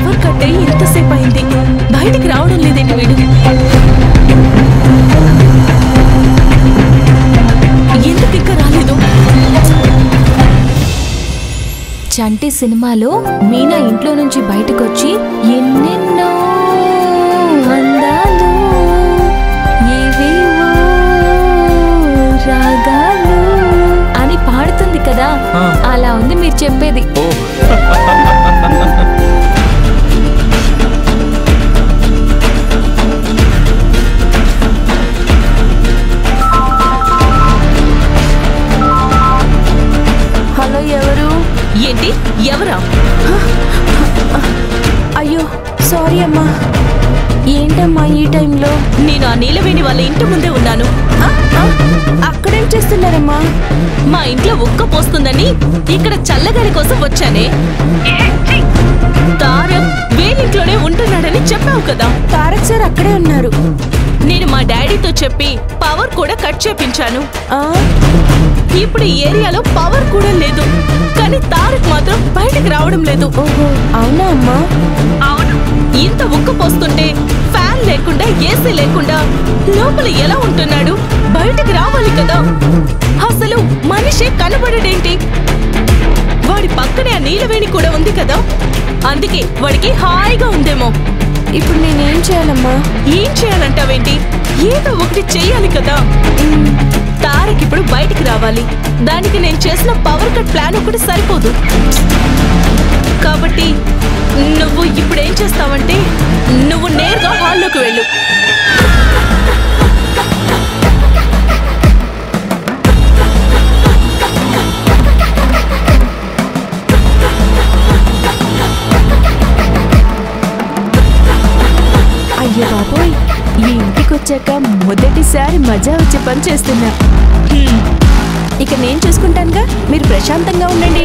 Power cut అయ్యి ఇంతసేపు అయింది, బయటికి రావడం లేదేంటి వీడు? ఎందుకు ఇంకా రాలేదు? చంటి సినిమాలో మీనా ఇంట్లో నుంచి బయటకొచ్చి ఎన్నెన్నో అందాలు ఏవేవో రాగాలు అని పాడుతుంది కదా, అలా ఉంది మీరు చెప్పేది. హలో, ఎవరు? ఏంటి? ఎవరా? అయ్యో సారీ అమ్మా. ఏంటమ్మా ఈ టైంలో? నేను ఆ నీలవేణి వాళ్ళ ఇంటి ముందే ఉన్నాను. అక్కడేం చేస్తున్నారమ్మా? మా ఇంట్లో ఉక్క పోస్తుందని ఇక్కడ చల్లగాలి కోసం వచ్చానే. తారక్ వేలింట్లోనే ఉంటున్నాడని చెప్పావు కదా. తారక్ సార్ అక్కడే ఉన్నారు. నేను మా డాడీతో చెప్పి పవర్ కూడా కట్ చేపించాను. ఇప్పుడు ఈ ఏరియాలో పవర్ కూడా లేదు, కానీ తారక్ మాత్రం బయటకు రావడం లేదు. ఓహో, అవునా అమ్మా? అవును. ఇంత ఉక్క పోస్తుంటే ఫ్యాన్ లేకుండా ఏసీ లేకుండా లోపల ఎలా ఉంటున్నాడు? బయటకు రావాలి కదా. అసలు మనిషే కనబడడేంటి? వాడి పక్కనే ఆ నీలవేణి కూడా ఉంది కదా, అందుకే వాడికి హాయిగా ఉందేమో. ఇప్పుడు నేనేం చేయాలమ్మా? ఏం చేయాలంటావేంటి? ఏదో ఒకటి చెయ్యాలి కదా. తారక్ ఇప్పుడు బయటికి రావాలి. దానికి నేను చేసిన పవర్ కట్ ప్లాన్ ఒకటి సరిపోదు. కాబట్టి నువ్వు ఇప్పుడు ఏం చేస్తావంటే, నువ్వు నేరుగా హాల్లోకి వెళ్ళు. అయ్యో బాబోయ్, ఈ ఇంటికి వచ్చాక మొదటిసారి మజా వచ్చే పని చేస్తున్నా. ఇక నేను చూసుకుంటానుగా, మీరు ప్రశాంతంగా ఉండండి.